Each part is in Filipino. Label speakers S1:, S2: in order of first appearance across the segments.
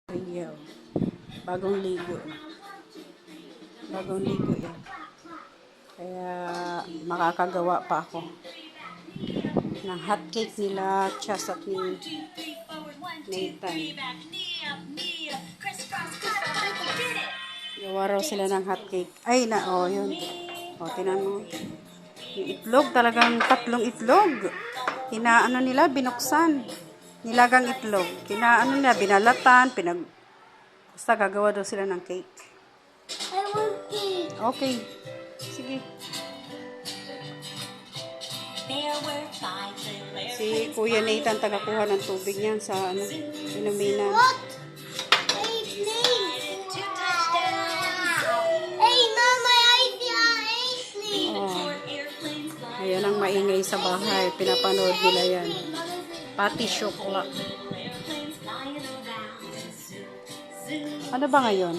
S1: Real. Bagong ligo. Bagong ligo yan. Kaya makakagawa pa ako ng hotcake nila, Chas at ni Nathan. Gawa raw sila ng hotcake. Ay, yun. Tinan mo. Yung itlog, talagang 3 itlog. Nila, binuksan. Nilagang itlog. Nila, binalatan, basta gagawa daw sila ng cake.
S2: I want cake.
S1: Okay. Sige. Si Kuya Nathan tagakuha ng tubig niyan sa inuminan.
S2: What? Hey, please. Hey, Mama, I see.
S1: Ayan ang maingay sa bahay. Pinapanood nila yan. Pati shokla. Ano ba ngayon?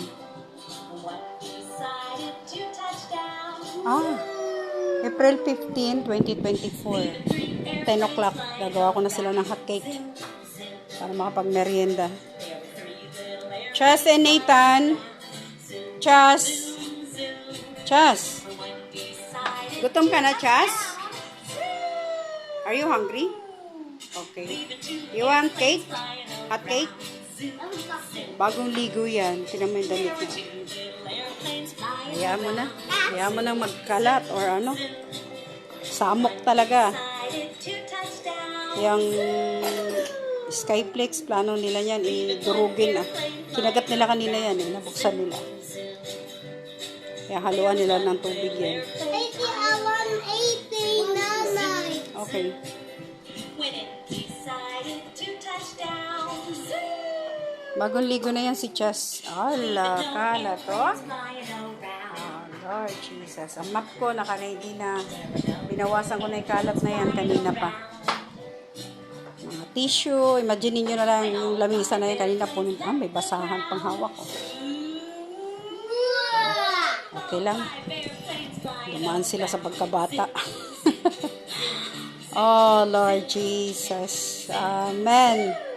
S1: April 15, 2024. 10 o'clock. Gagawa ko na sila ng hotcake para makapag-merienda. Chas and Nathan. Chas. Chas. Gutom ka na, Chas? Are you hungry? Okay. You want cake? Hot cake? Bagong ligo yan. Tinan mo yung damit niya. Hayaan mo na magkalat or samok talaga. Yung Skyflex, plano nila yan, idurugin Kinagat nila kanina yan, nabuksan nila. Kaya haluan nila ng tubig yan. Okay. Bagong ligo na yan si Chas. Ala, kala to. Lord Jesus. Ang map ko, naka-ready na. Binawasan ko na yung kalat na yan kanina pa. Mga tissue. Imagine nyo na lang yung lamisa na yan kanina po. May basahan pang hawak ko. Okay lang. Dumaan sila sa pagkabata. Oh, Lord Jesus. Amen.